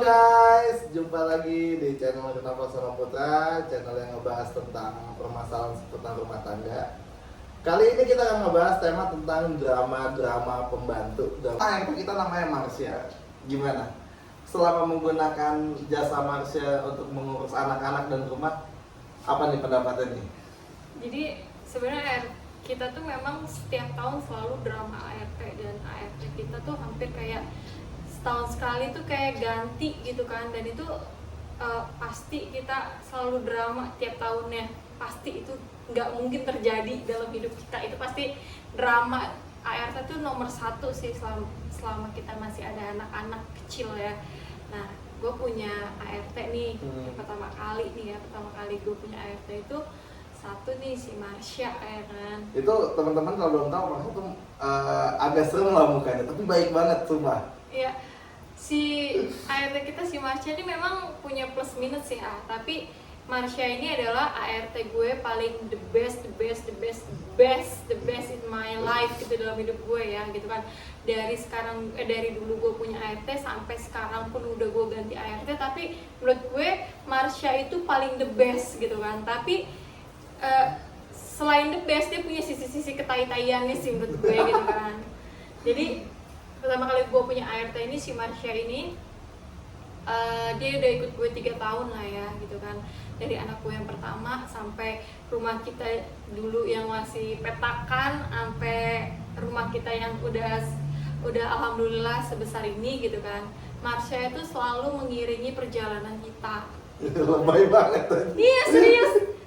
guys, jumpa lagi di channel Kenapa Sama Putra, channel yang ngebahas tentang permasalahan seputar rumah tangga. Kali ini kita akan ngebahas tema tentang drama-drama pembantu. Yang kita namanya Marsha. Gimana? Selama menggunakan jasa Marsha untuk mengurus anak-anak dan rumah, apa nih pendapatnya nih? Jadi sebenarnya kita tuh memang setiap tahun selalu drama ART, dan ART kita tuh hampir kayak setahun sekali tuh kayak ganti gitu kan, dan itu pasti kita selalu drama tiap tahunnya. Pasti itu nggak mungkin terjadi dalam hidup kita, itu pasti drama. ART tuh nomor satu sih selama kita masih ada anak-anak kecil ya. Nah, gue punya ART nih yang pertama kali gue punya ART itu satu nih, si Marsha ya kan. Itu teman-teman kalau belum tahu, Marsha tuh agak serem lah mukanya, tapi baik banget sumpah. Iya, si ART kita si Marsha ini memang punya plus minus sih tapi Marsha ini adalah ART gue paling the best in my life gitu dalam hidup gue ya gitu kan. Dari dulu gue punya ART sampai sekarang pun udah gue ganti ART, tapi menurut gue Marsha itu paling the best gitu kan. Tapi selain the best, dia punya sisi-sisi ketai-taiannya sih menurut gue gitu kan. Jadi pertama kali gue punya ART ini, si Marsha ini dia udah ikut gue 3 tahun lah ya gitu kan. Dari anak gue yang pertama sampai rumah kita dulu yang masih petakan, sampai rumah kita yang udah alhamdulillah sebesar ini gitu kan. Marsha itu selalu mengiringi perjalanan kita. Lebay banget tuh. Iya,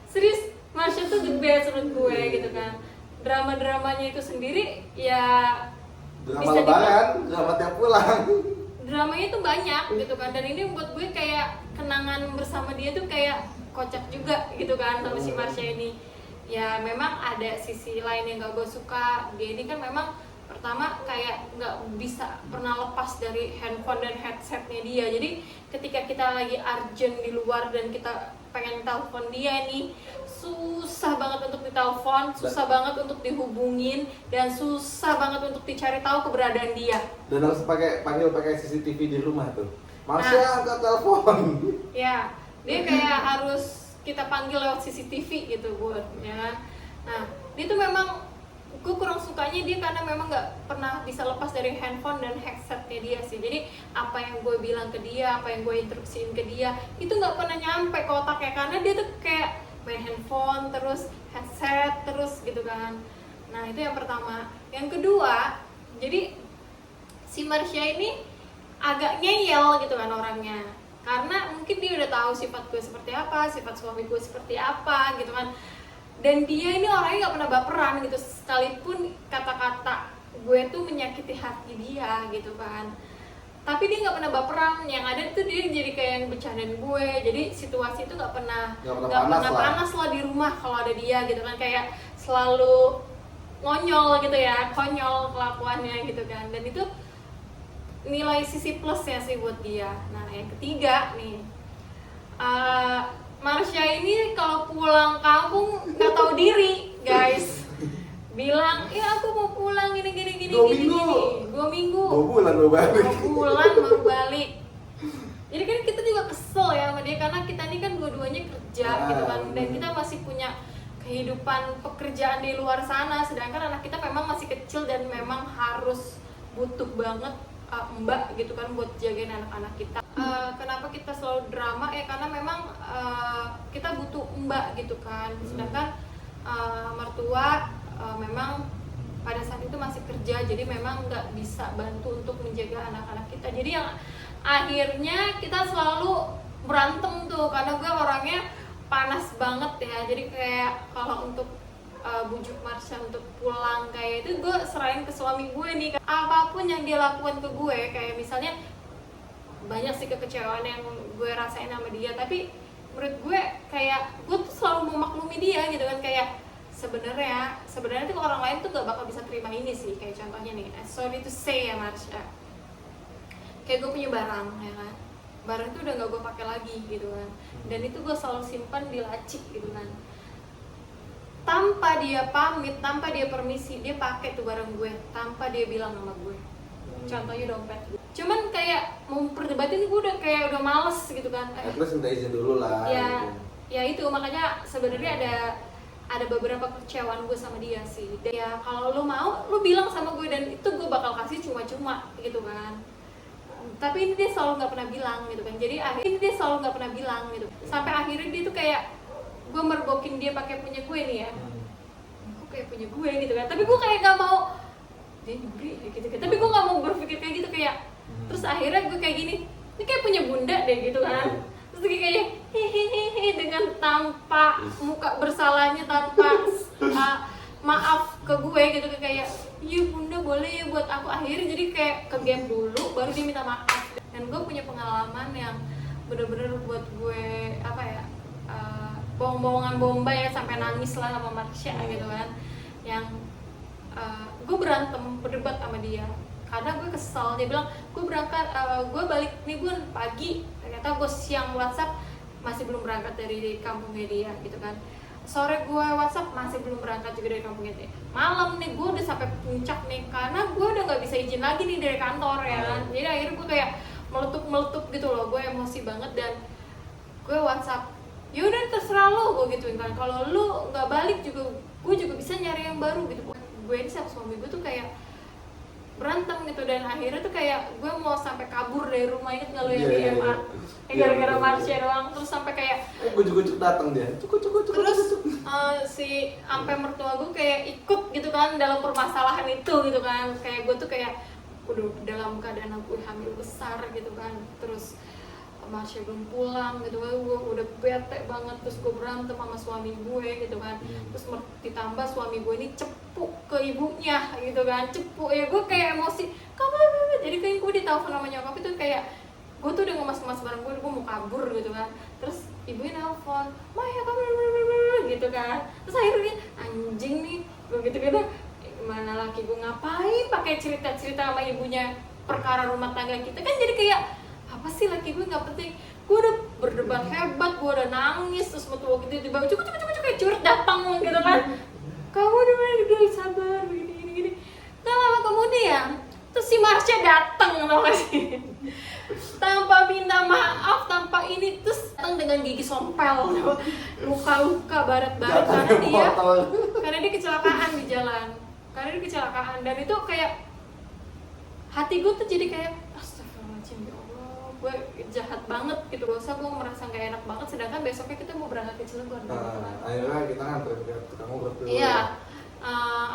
serius Marsha tuh the best menurut gue gitu kan. Drama-dramanya itu sendiri ya Drama lebaran, drama tiap pulang. Dramanya tuh banyak gitu kan, dan ini buat gue kayak kenangan bersama dia tuh kayak kocak juga gitu kan sama si Marsha ini. Ya memang ada sisi lain yang gak gue suka. Dia ini kan memang pertama kayak gak bisa pernah lepas dari handphone dan headsetnya dia. Jadi ketika kita lagi urgent di luar dan kita pengen telepon dia nih, susah banget untuk ditelepon, susah banget untuk dihubungin, dan susah banget untuk dicari tahu keberadaan dia. Dan harus panggil pakai CCTV di rumah tuh. Marsha angkat telepon. Ya, dia kayak harus kita panggil lewat CCTV gitu buat ya kan. Nah, dia tuh memang gue kurang sukanya dia karena memang nggak pernah bisa lepas dari handphone dan headsetnya dia sih. Jadi apa yang gue bilang ke dia, apa yang gue instruksiin ke dia, itu nggak pernah nyampe ke otaknya, karena dia tuh kayak main handphone terus, headset terus gitu kan. Nah, itu yang pertama. Yang kedua, jadi si Marsha ini agak ngeyel gitu kan orangnya, karena mungkin dia udah tahu sifat gue seperti apa, sifat suami gue seperti apa gitu kan. Dan dia ini orangnya gak pernah baperan gitu, sekalipun kata-kata gue tuh menyakiti hati dia gitu kan, tapi dia gak pernah baperan. Yang ada tuh dia jadi kayak yang bercandain gue. Jadi situasi itu gak pernah panas lah di rumah kalau ada dia gitu kan. Kayak selalu ngonyol gitu ya, konyol kelakuannya gitu kan. Dan itu nilai sisi plusnya sih buat dia. Nah, yang ketiga nih, Marsha ini kalau pulang kampung nggak tahu diri, guys. Bilang, ya aku mau pulang gini. 2 minggu. 2 bulan baru balik. 2 bulan baru balik. Jadi kan kita juga kesel ya sama dia, karena kita ini kan dua-duanya kerja gitu kan, dan kita masih punya kehidupan pekerjaan di luar sana, sedangkan anak kita memang masih kecil dan memang harus butuh banget mbak gitu kan buat jagain anak-anak kita. Kenapa kita selalu drama ya, karena memang kita butuh mbak gitu kan, sedangkan mertua memang pada saat itu masih kerja, jadi memang nggak bisa bantu untuk menjaga anak-anak kita. Jadi yang akhirnya kita selalu berantem tuh, karena gue orangnya panas banget ya. Jadi kayak kalau untuk bujuk Marsha untuk pulang kayak itu, gue serahin ke suami gue nih. Apapun yang dia lakukan ke gue, kayak misalnya banyak sih kekecewaan yang gue rasain sama dia, tapi menurut gue kayak gue tuh selalu memaklumi dia gitu kan. Kayak sebenarnya tuh orang lain tuh gak bakal bisa terima ini sih. Kayak contohnya nih, sorry to say ya Marsha, kayak gue punya barang ya kan, barang itu udah gak gue pakai lagi gitu kan, dan itu gue selalu simpan di laci gitu kan. Tanpa dia pamit, tanpa dia permisi, dia pakai tuh barang gue tanpa dia bilang sama gue. Contohnya dompet gue. cuman kayak mau perdebatin gue udah kayak udah males gitu kan. At least minta izin dulu lah Ya, gitu. ya itu makanya sebenarnya ada beberapa kekecewaan gue sama dia sih. Dan ya kalau lu mau, lu bilang sama gue dan itu gue bakal kasih cuma-cuma gitu kan. Tapi ini dia selalu nggak pernah bilang gitu kan. Jadi akhirnya dia selalu nggak pernah bilang gitu. Sampai akhirnya dia tuh kayak gue mergokin dia pakai punya gue nih ya. Gue kayak punya gue gitu kan. Tapi gue kayak nggak mau dia nyuri gitu kan. Tapi gue nggak mau berpikir kayak gitu kayak. Terus akhirnya gue kayak gini, ini kayak punya bunda deh gitu kan. Terus dia kayak hehehe dengan tanpa muka bersalahnya, tanpa maaf ke gue gitu kayak iya bunda boleh ya buat aku. Akhirnya jadi kayak ke game dulu baru dia minta maaf. Dan gue punya pengalaman yang bener-bener buat gue apa ya, bohong-bohongan bomba ya, sampai nangis lah sama Marsha gitu kan. Yang gue berantem berdebat sama dia karena gue kesel. Dia bilang gue berangkat, gue balik nih gue pagi, ternyata gue siang WhatsApp masih belum berangkat dari kampungnya dia gitu kan. Sore gue WhatsApp masih belum berangkat juga dari kampungnya dia. Malam nih gue udah sampai puncak nih karena gue udah nggak bisa izin lagi nih dari kantor ya kan. Jadi akhirnya gue kayak meletup gitu loh, gue emosi banget dan gue WhatsApp, yaudah terserah lo, gue gituin kan. Kalau lu nggak balik juga gue juga bisa nyari yang baru gitu. Gue ini sama suami gue tuh kayak berantem gitu dan akhirnya tuh kayak gue mau sampai kabur dari rumah. Inget nggak lo yang di MA gara-gara Marsha doang. Terus sampai kayak Gujuk-gujuk datang dia terus si sampai mertua gue kayak ikut gitu kan dalam permasalahan itu gitu kan. Kayak gue tuh kayak udah dalam keadaan gue hamil besar gitu kan. Terus Marsha belum pulang gitu kan, gue udah bete banget. Terus gue berantem sama suami gue gitu kan. Terus ditambah suami gue ini cepuk ke ibunya gitu kan, cepuk ya. Gue kayak emosi, kamu jadi kayak gue ditelepon sama nyokap itu kayak gue tuh udah ngemas-ngemas barang gue mau kabur gitu kan. Terus ibunya nelfon, Maya kamu gitu kan. Terus akhirnya anjing nih gue gitu mana laki gue ngapain pakai cerita-cerita sama ibunya perkara rumah tangga kita kan. Jadi kayak apa sih laki gue nggak penting. Gue udah berdebat hebat, gue udah nangis. Terus mertua gitu tiba cukup kayak curut datang gitu kan. Kamu udah sabar begini. Nah lama kemudian terus si Marsha datang tau gak sih, tanpa minta maaf, tanpa ini. Terus datang dengan gigi sompel, luka-luka baret-baret karena dia kecelakaan di jalan. Dan itu kayak hati gue tuh jadi kayak astagfirullahaladzim, ya Allah, gue jahat banget gitu. Dosa gue merasa gak enak banget, sedangkan besoknya kita mau berangkat ke Cilegon. Akhirnya kita nganterin ke kamu berdua. Iya,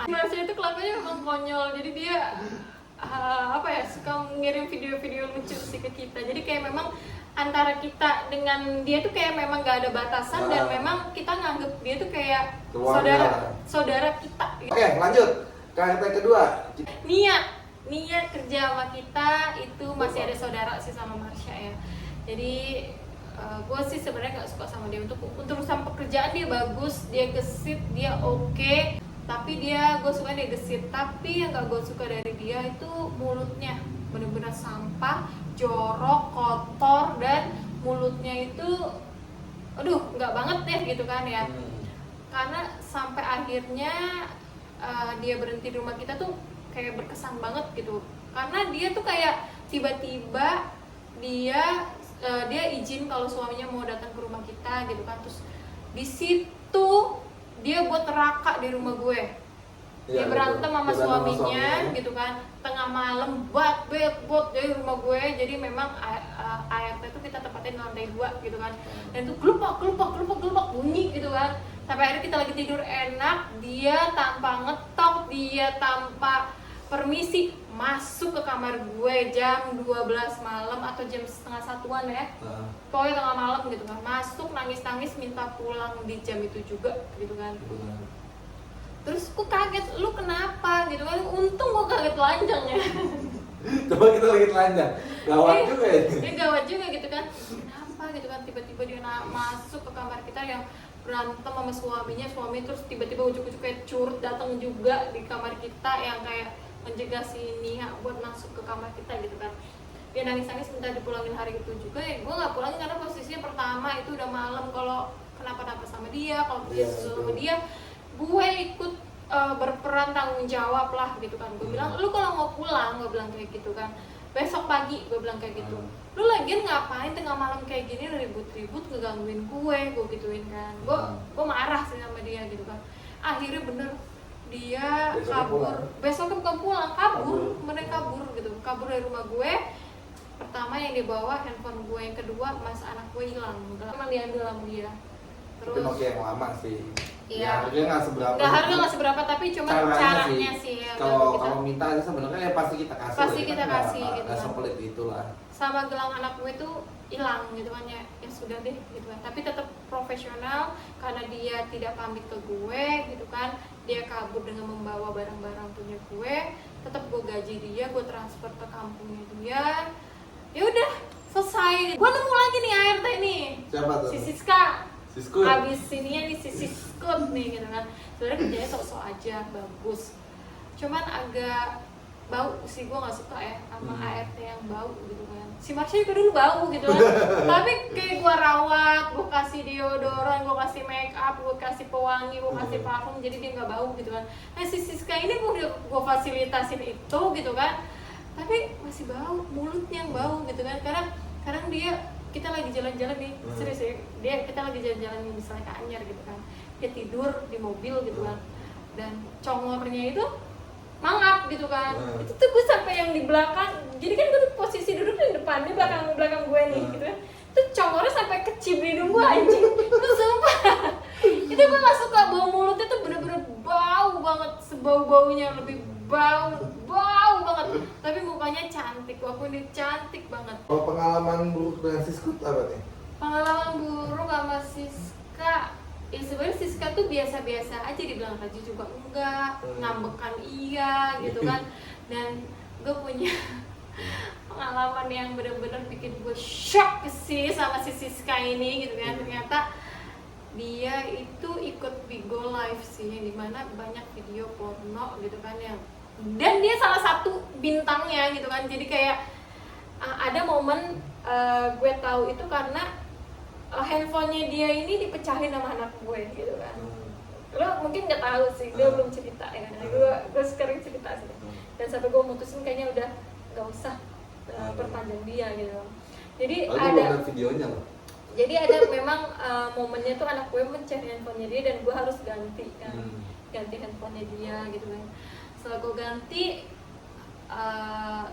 Marsha itu kelakuannya memang konyol. Jadi dia apa ya, suka ngirim video-video lucu sih ke kita. Jadi kayak memang antara kita dengan dia tuh kayak memang gak ada batasan. Dan memang kita nganggep dia tuh kayak saudara kita gitu. Oke, lanjut kata kedua. Nia kerja sama kita itu masih ada saudara sih sama Marsha ya. Jadi gue sih sebenarnya nggak suka sama dia. Untuk urusan pekerjaan dia bagus, dia gesit, dia oke. Tapi gue suka dia gesit. Tapi yang nggak gue suka dari dia itu mulutnya, bener-bener sampah, jorok, kotor, dan mulutnya itu aduh nggak banget deh gitu kan ya. Karena sampai akhirnya dia berhenti di rumah kita tuh kayak berkesan banget gitu. Karena dia tuh kayak tiba-tiba dia izin kalau suaminya mau datang ke rumah kita gitu kan. Terus di situ dia buat neraka di rumah gue. Dia berantem sama suaminya gitu kan, tengah malam buat dari rumah gue. Jadi memang ART itu kita tempatin di lantai 2 gitu kan. Dan itu gelupak bunyi gitu kan. Sampai akhirnya kita lagi tidur enak, dia tanpa ngetok, dia tanpa permisi masuk ke kamar gue jam 12 malam atau jam setengah satuan ya. Pokoknya tengah malam gitu kan. Masuk nangis-nangis minta pulang di jam itu juga gitu kan. Terus aku kaget, lu kenapa gitu kan. Untung gue kaget telanjang ya. Coba kita lagi telanjang. Gawat juga ya. Dia gawat juga gitu kan. Kenapa gitu kan, tiba-tiba dia masuk ke kamar kita yang berantem sama suami terus tiba-tiba ujuk-ujuk kayak curut datang juga di kamar kita yang kayak mencegah si Nia buat masuk ke kamar kita gitu kan. Dia nangis-nangis minta dipulangin hari itu juga ya. Gue gak pulangin karena posisinya pertama itu udah malam. Kalau kenapa-napa sama dia, kalau dia sama dia, gue ikut berperan tanggung jawab lah gitu kan. Gue bilang, lu kalau mau pulang, gue bilang kayak gitu kan, besok pagi gue bilang kayak gitu. Lu lagian ngapain tengah malam kayak gini ribut-ribut ngegangguin gue gituin kan. Gue marah sih sama dia gitu kan. Akhirnya bener dia kabur. Besoknya bukan pulang, kabur. Mereka kabur gitu, kabur dari rumah gue. Pertama yang dibawa handphone gue, yang kedua mas anak gue hilang, emang diambil sama dia. Terus tapi Nokia yang lama sih. Iya. Harganya nggak seberapa. Harga nggak seberapa, tapi cuma caranya sih. Kalau minta aja sebenarnya ya pasti kita kasih. Pasti kita kasih gitu kan. kan. Sepelit itulah. Sama gelang anak gue tuh hilang gitu kan ya sudah deh gitu kan. Tapi tetap profesional karena dia tidak pamit ke gue gitu kan. Dia kabur dengan membawa barang-barang punya gue. Tetap gue gaji dia, gue transfer ke kampungnya dia. Ya udah selesai. Gue nemu lagi nih ART nih. Siapa tuh? Si Siska. Siskut. Abis ininya nih si Siskut nih gitu kan. Sebenarnya kerjanya sok-sok aja, bagus. Cuman agak bau sih, gue nggak suka ya sama ART yang bau gitu kan. Si Marsha juga dulu bau gitu kan. Tapi kayak gue rawat, gue kasih deodoran, gue kasih make up, gue kasih pewangi, gue kasih parfum, jadi dia nggak bau gitu kan. Nah si Siska ini gue fasilitasin itu gitu kan. Tapi masih bau, mulutnya yang bau gitu kan. Karena kadang dia kita lagi jalan-jalan nih, serius ya, kita lagi jalan-jalan misalnya ke Anyar gitu kan, dia tidur di mobil gitu kan, dan congornya itu mangap gitu kan, itu tuh gue sampai yang di belakang, jadi kan gue tuh posisi duduk di depan, di belakang gue nih gitu kan, itu congornya sampai kecip di hidung gue anjing, itu sumpah, itu gue gak suka, bau mulutnya tuh bener-bener bau banget, sebau-baunya lebih bau banget, tapi mukanya cantik, aku ini cantik banget. Kalau pengalaman buruk dengan Siskut apa nih? Pengalaman buruk sama Siska, ya sebenarnya Siska tuh biasa-biasa aja, dibilang rajin juga enggak, ngambekan iya gitu kan. Dan gue punya pengalaman yang benar-benar bikin gue shock sih sama si Siska ini gitu kan. Ternyata dia itu ikut Bigo Live sih, yang dimana banyak video porno gitu kan, yang dan dia salah satu bintangnya gitu kan. Jadi kayak ada momen gue tahu itu karena handphonenya dia ini dipecahin sama anak gue gitu kan. Lo mungkin nggak tahu sih, dia belum cerita ya. Gue sekarang cerita sih. Dan sampai gue mutusin kayaknya udah nggak usah perpanjang dia gitu. Jadi ada videonya loh. Jadi ada memang momennya tuh anak gue mencari handphonenya dia dan gue harus ganti kan, ganti handphonenya dia gitu kan. Setelah gue ganti,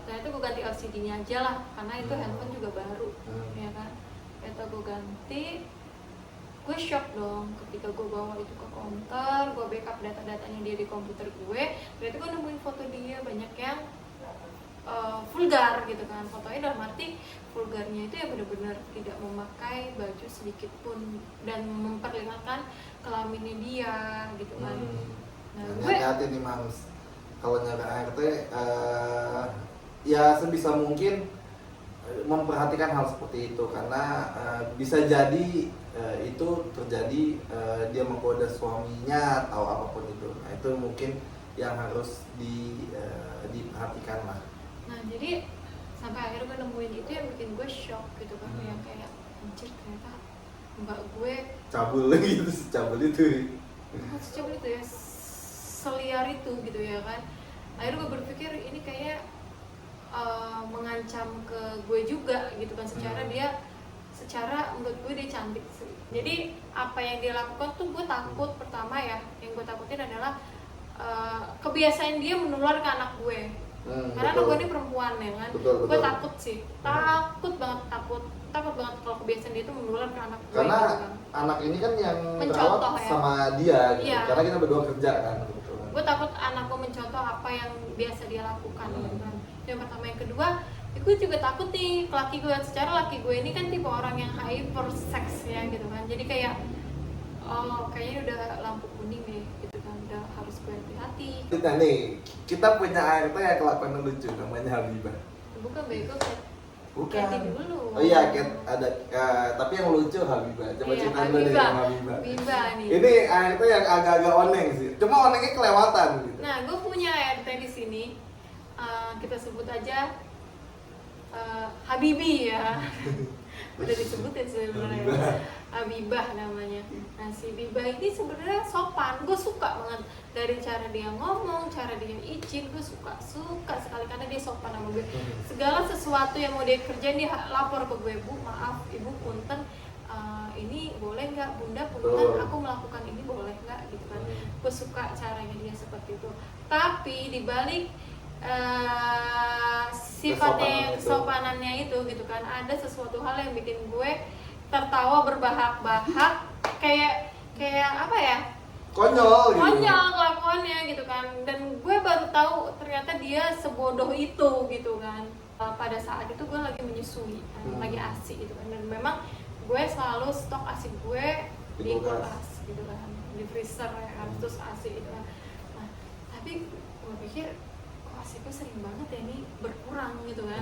ternyata gue ganti LCD-nya aja lah, karena itu handphone juga baru, ya kan. Ternyata gue ganti, gue shock dong ketika gue bawa itu ke counter, gue backup data-datanya dia di komputer gue. Ternyata gue nemuin foto dia banyak yang vulgar gitu kan. Fotonya dalam arti vulgarnya itu ya benar-benar tidak memakai baju sedikit pun dan memperlihatkan kelaminnya dia gitu kan. Nah, gue hati-hati nih Mams, kalau nyari ART ya sebisa mungkin memperhatikan hal seperti itu, karena bisa jadi itu terjadi dia menggoda suaminya atau apapun itu. Nah itu mungkin yang harus diperhatikan lah. Nah jadi sampai akhirnya gue nemuin itu yang bikin gue shock gitu kan, yang kayak anjir ternyata mbak gue cabul gitu, secabul itu ya, seliar itu gitu ya kan. Akhirnya gue berpikir ini kayak mengancam ke gue juga gitu kan, secara menurut gue dia cantik sih. Jadi apa yang dia lakukan tuh gue takut. Pertama ya, yang gue takutin adalah kebiasaan dia menular ke anak gue. Karena anak gue ini perempuan ya kan. Gue takut sih, takut banget kalau kebiasaan dia itu menular ke anak gue. Karena gitu kan. anak ini kan yang mencontoh merawat ya sama dia gitu. Iya. Karena kita berdua kerja kan gitu. Gue takut anak gue mencontoh apa yang biasa dia lakukan gitu kan. Yang pertama. Yang kedua, gue juga takut nih ke laki gue. Secara laki gue ini kan tipe orang yang hyper sex ya gitu kan. Jadi kayak kayaknya udah lampu kuning nih gitu kan, udah harus gue hati-hati. Nah nih, kita punya ART yang kelakuan lucu, namanya Habibah. Bukan bego kan? Bukan. Kayak dulu. Oh iya, ada tapi yang lucu Habibah. Coba iya, ceritain dulu deh yang Habibah. Habibah nih. Ini ART yang agak-agak oneng sih. Cuma onengnya kelewatan gitu. Nah, gue punya ART di sini. Kita sebut aja Habibi ya. Udah disebutin sebenarnya. Bibah namanya. Nah si Bibah ini sebenarnya sopan, gue suka banget dari cara dia ngomong, cara dia izin, gue suka sekali karena dia sopan sama gue. Segala sesuatu yang mau dia kerjain dia lapor ke gue, Bu maaf ibu punten, ini boleh nggak bunda punten aku melakukan ini boleh nggak gitu kan. Gue suka caranya dia seperti itu. Tapi dibalik sifatnya kesopanannya itu gitu kan, ada sesuatu hal yang bikin gue tertawa berbahak-bahak, kayak apa ya, konyol kelakuannya gitu kan. Dan gue baru tahu ternyata dia sebodoh itu gitu kan. Pada saat itu gue lagi menyusui, lagi ASI gitu kan, dan memang gue selalu stok ASI gue di kulkas gitu kan, di freezer ya kan, terus ASI gitu kan. Nah tapi gue pikir kok ASI gue sering banget ya ini berkurang gitu kan,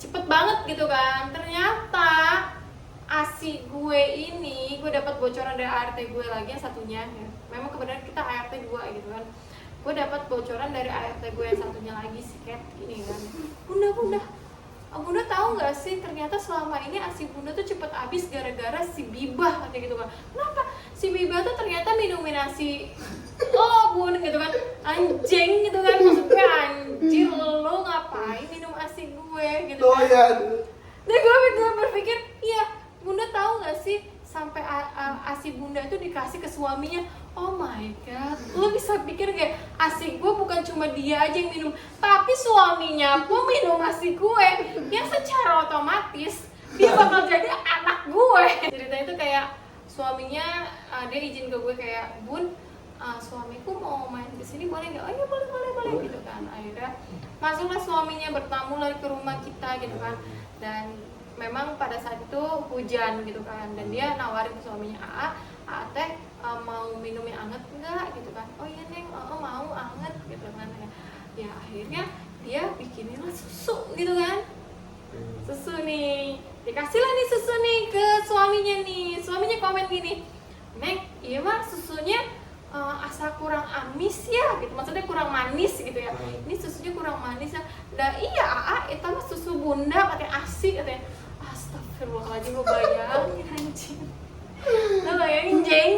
cepet banget gitu kan. Ternyata ASI gue ini, gue dapat bocoran dari ART gue lagi yang satunya ya. Memang kebenaran kita ART 2 gitu kan. Gue dapat bocoran dari ART gue yang satunya lagi si Cat ini kan. Bunda tahu nggak sih ternyata selama ini ASI bunda tuh cepet habis gara-gara si Bibah kayak gitu kan. Kenapa? Si Bibah tuh ternyata minumin ASI bun gitu kan. Anjing gitu kan, maksudnya anjir lo ngapain minum ASI gue gitu kan. Dan gue berpikir, iya bunda tahu nggak sih sampai ASI bunda itu dikasih ke suaminya. Oh my god, lo bisa pikir kayak ASI gue bukan cuma dia aja yang minum, tapi suaminya pun minum ASI gue, yang secara otomatis dia bakal jadi anak gue. Cerita itu kayak suaminya dia izin ke gue kayak, bun suamiku mau main ke sini boleh nggak? Oh iya boleh gitu kan. Akhirnya masuklah suaminya bertamu lagi ke rumah kita gitu kan. Dan memang pada saat itu hujan gitu kan, dan dia nawarin ke suaminya, Aa teh mau minum yang anget enggak gitu kan. Oh iya neng, mau anget gitu kan. Ya akhirnya dia bikinilah susu gitu kan, susu nih, dikasihlah nih susu nih ke suaminya nih. Suaminya komen gini, neng iya mah susunya asa kurang amis ya gitu, maksudnya kurang manis gitu ya. Ini susunya kurang manis ya. Nah iya itu mah susu bunda pakai ASI katanya. Astagfirullahaladzim, lo bayangin anjing. Lo bayangin jeng,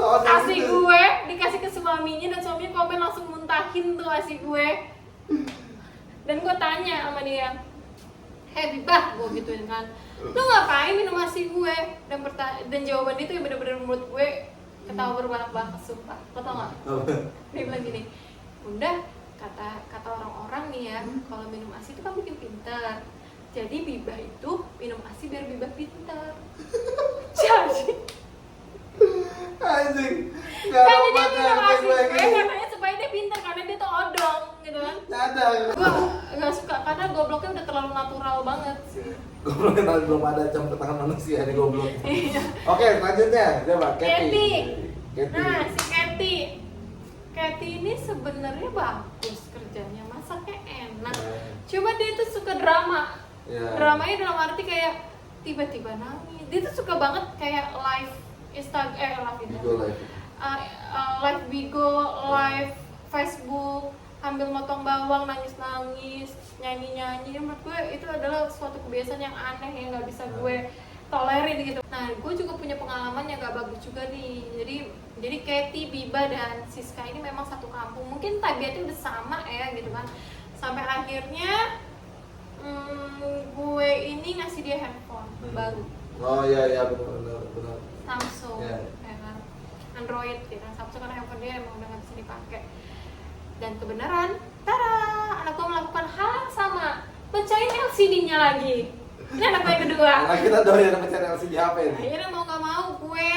ASI gue dikasih ke suaminya dan suaminya komen langsung muntahin tuh ASI gue. Dan gue tanya sama dia, Bibah, gue gituin kan, lo ngapain minum ASI gue? Dan jawaban dia tuh yang bener-bener menurut gue ketawa berbahak-bahak, sumpah. Lo tau gak? Dia bilang gini, bunda, kata orang-orang nih ya, kalau minum ASI itu kan bikin pintar. Jadi Bibah itu minum ASI biar Bibah pintar. Jadi anjing, kan dia minum ASI gue katanya supaya dia pintar, karena dia tuh odong gitu kan. Gue gak suka karena gobloknya udah terlalu natural banget sih. Gobloknya belum ada campur tangan manusia nih goblok. Oke, selanjutnya coba Cathy. Nah si Cathy ini sebenarnya bagus kerjanya, masaknya enak. Coba dia tuh suka drama. Dramanya dalam arti kayak tiba-tiba nangis. Dia tuh suka banget kayak live live Bigo, live Facebook, ambil motong bawang, nangis-nangis, nyanyi-nyanyi. Menurut gue itu adalah suatu kebiasaan yang aneh yang nggak bisa gue tolerin gitu. Nah, gue juga punya pengalaman yang gak bagus juga nih. Jadi Cathy, Bibah, dan Siska ini memang satu kampung. Mungkin tabiatnya udah sama ya gitu kan. Sampai akhirnya gue ini ngasih dia handphone baru. Oh iya benar. Samsung, ya kan, Android gitu. Samsung kan handphone dia emang udah nggak bisa dipakai. Dan kebenaran, tada, anak gue melakukan hal yang sama, pecahin LCD-nya lagi. Ini anak gue yang kedua. Nah, kita doyan pecahin LCD HP ini. Akhirnya mau nggak mau gue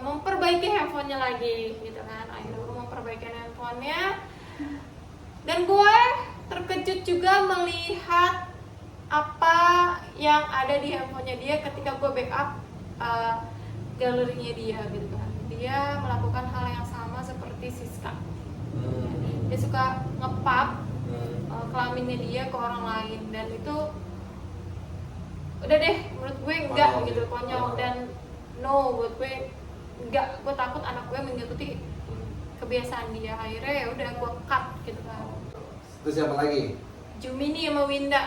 memperbaiki handphonenya lagi, gitu kan. Akhirnya gue memperbaiki handphonenya, dan gue terkejut juga melihat apa yang ada di handphonenya dia ketika gue backup galerinya dia gitu kan. Dia melakukan hal yang sama seperti Siska. Dia suka ngepap kelaminnya dia ke orang lain, dan itu udah deh menurut gue enggak gitu, konyol. Dan no, buat gue enggak, gue takut anak gue mengikuti kebiasaan dia. Akhirnya ya udah gue cut gitu kan. Terus siapa lagi? Jumini sama Winda.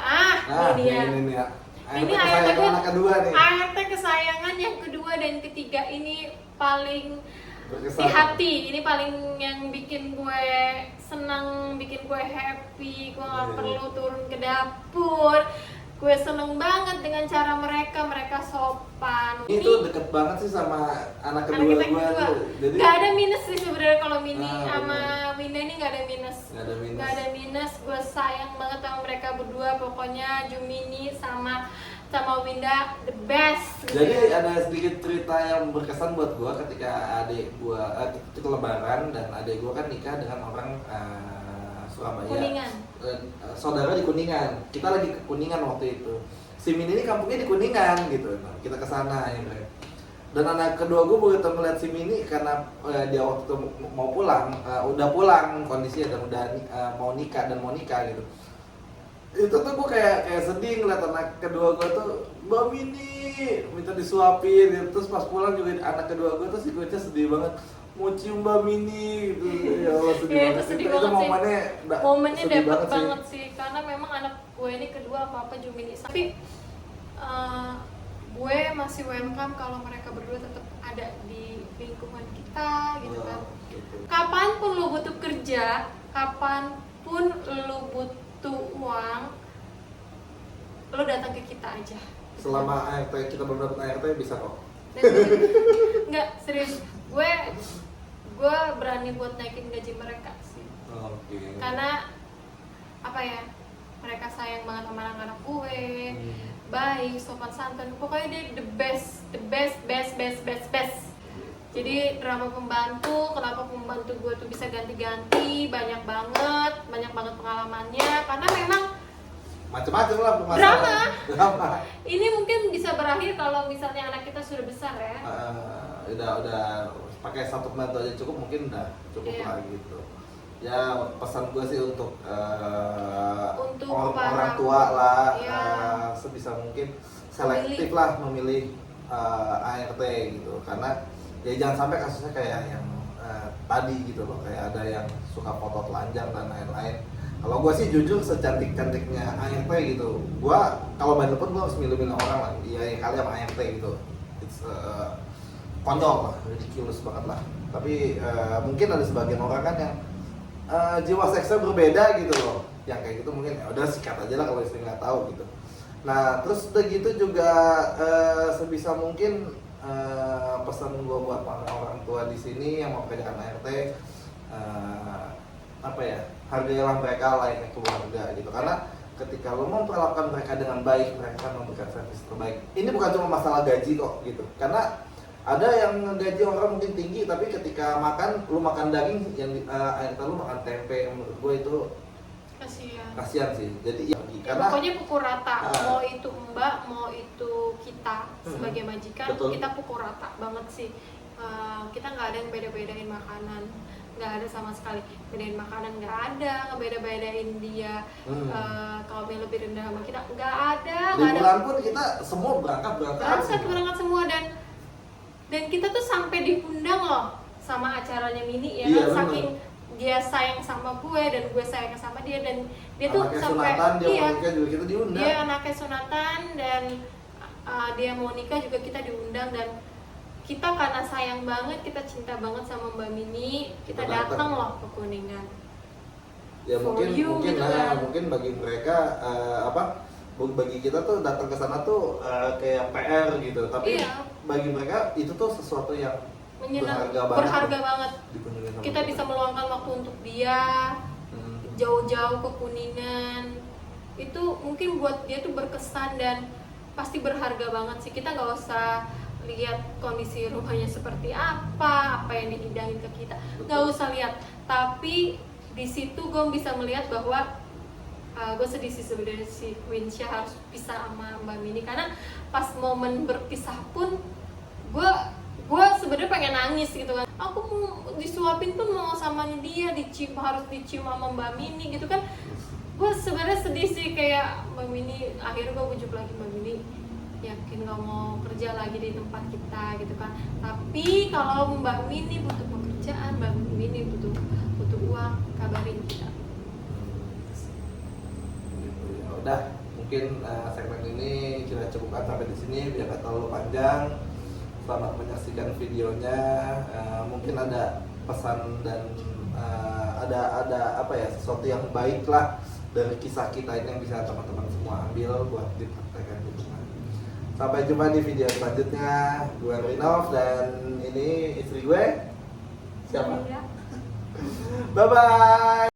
Ini dia. Ini kesayangan anak kedua nih. ART kesayangan yang kedua dan ketiga ini paling Berkesan. di hati. Ini paling yang bikin gue senang, bikin gue happy. Gue nggak perlu turun ke dapur. Gue seneng banget dengan cara mereka sopan. Ini tuh deket banget sih sama anak kedua kita gue tuh. Jadi gak ada minus sih sebenarnya kalau Mini sama bener. Winda ini gak ada minus. Gak ada minus. Gak ada minus. Gue sayang banget sama mereka berdua. Pokoknya Jumini sama Winda the best. Jadi ada sedikit cerita yang berkesan buat gue ketika adik gue itu lebaran dan adik gue kan nikah dengan orang Surabaya. Kuningan. Saudara di Kuningan. Kita lagi ke Kuningan waktu itu. Si Min ini kampungnya di Kuningan gitu. Nah, kita ke sana ya. Dan anak kedua gue begitu melihat si Mini karena dia waktu itu mau pulang, udah pulang kondisinya dan udah mau nikah gitu. Itu tuh gue kayak sedih ngeliat anak kedua gue tuh, Mbak Mini minta disuapin gitu. Terus pas pulang juga anak kedua gue tuh si gue sedih banget, mau cium Mbak Mini gitu. Ya Allah sedih Ya, banget. itu sedih Itu banget sih. Momennya sedih dapet sih. banget sih. Karena memang anak gue ini kedua apa Jumini. Tapi gue masih welcome kalau mereka berdua tetap ada di lingkungan kita gitu kan. Gitu. Kapanpun lo butuh kerja, kapanpun lo butuh uang, lo datang ke kita aja. Selama ART kita belum dapat ART bisa kok. Enggak, serius. Gue berani buat naikin gaji mereka sih. Oke. Karena apa ya? Mereka sayang banget sama anak-anak gue. Baik, sopan santun. Pokoknya dia the best. Jadi drama pembantu, kenapa pembantu gue tuh bisa ganti-ganti, banyak banget pengalamannya. Karena memang Macam-macam lah permasalahan. Drama. ini mungkin bisa berakhir kalau misalnya anak kita sudah besar ya. Udah pakai satu pembantu aja cukup, mungkin udah cukup Iya. lah gitu. Ya pesan gue sih untuk para orang tua lah, iya. sebisa mungkin selektif lah memilih ART gitu, karena ya jangan sampai kasusnya kayak yang tadi gitu loh, kayak ada yang suka foto telanjang dan lain-lain. Kalau gue sih jujur secantik-cantiknya ART gitu, gue kalau bandel pun gue harus milih-milih orang lah, ya kali sama ART gitu. It's konyol lah, ridiculous banget lah. Tapi mungkin ada sebagian orang kan yang jiwa seksnya berbeda gitu loh, yang kayak gitu mungkin ya udah sikat aja lah kalau istri nggak tahu gitu. Nah terus udah gitu juga sebisa mungkin pesan gue buat orang tua di sini yang mau kerjakan ART, apa ya, hargailah mereka layaknya keluarga gitu, karena ketika lo memperlakukan mereka dengan baik, mereka akan memberikan servis terbaik. Ini bukan cuma masalah gaji kok gitu, karena ada yang gaji orang mungkin tinggi tapi ketika makan, lu makan daging, yang ART lu makan tempe, menurut gue itu kasihan sih. Jadi ya, karena pokoknya pukul rata, mau itu mbak, mau itu kita sebagai majikan, betul. Kita pukul rata banget sih. Kita nggak ada yang beda-bedain makanan, nggak ada sama sekali. Bedain makanan nggak ada, ngebeda-bedain dia kalau dia lebih rendah sama kita, nggak ada. liburan pun kita semua berangkat semua, dan kita tuh sampai diundang loh sama acaranya Mini ya iya, kan, bener. saking dia sayang sama gue dan gue sayang sama dia, dan dia tuh anaknya sampai sunatan, dia iya, mau nikah juga kita diundang. dia anaknya sunatan dan dia mau nikah juga kita diundang, dan kita karena sayang banget, kita cinta banget sama Mbak Mini, kita datang loh ke Kuningan. Ya mungkin you, gitu kan. mungkin bagi mereka bagi kita tuh datang ke sana tuh kayak PR gitu, tapi Iya. bagi mereka itu tuh sesuatu yang berharga banget. dikunjungi sama Kita bisa meluangkan waktu untuk dia, jauh-jauh ke Kuningan. Itu mungkin buat dia tuh berkesan dan pasti berharga banget sih. Kita nggak usah lihat kondisi rumahnya seperti apa yang dihidangin ke kita, nggak usah lihat. Tapi di situ gue bisa melihat bahwa gue sedih sih sebenarnya si Winsya harus pisah sama Mbak Mini, karena pas momen berpisah pun gue sebenarnya pengen nangis gitu kan. Aku mau disuapin pun mau sama dia, harus dicium sama Mbak Mini gitu kan. Gue sebenarnya sedih sih, kayak Mbak Mini, akhirnya gue bujuk lagi Mbak Mini, yakin gak mau kerja lagi di tempat kita gitu kan. Tapi kalau Mbak Mini butuh pekerjaan, Mbak Mini butuh uang, kabarin kita. Gitu, ya udah mungkin segmen ini kita cukupkan sampai di sini biar nggak terlalu panjang. Selamat menyaksikan videonya. Mungkin ada pesan dan ada apa ya, sesuatu yang baik lah dari kisah kita ini yang bisa teman-teman semua ambil buat dipraktekkan di rumah. Sampai jumpa di video selanjutnya. Gue Rinov dan ini istri gue. Siapa? Bye bye.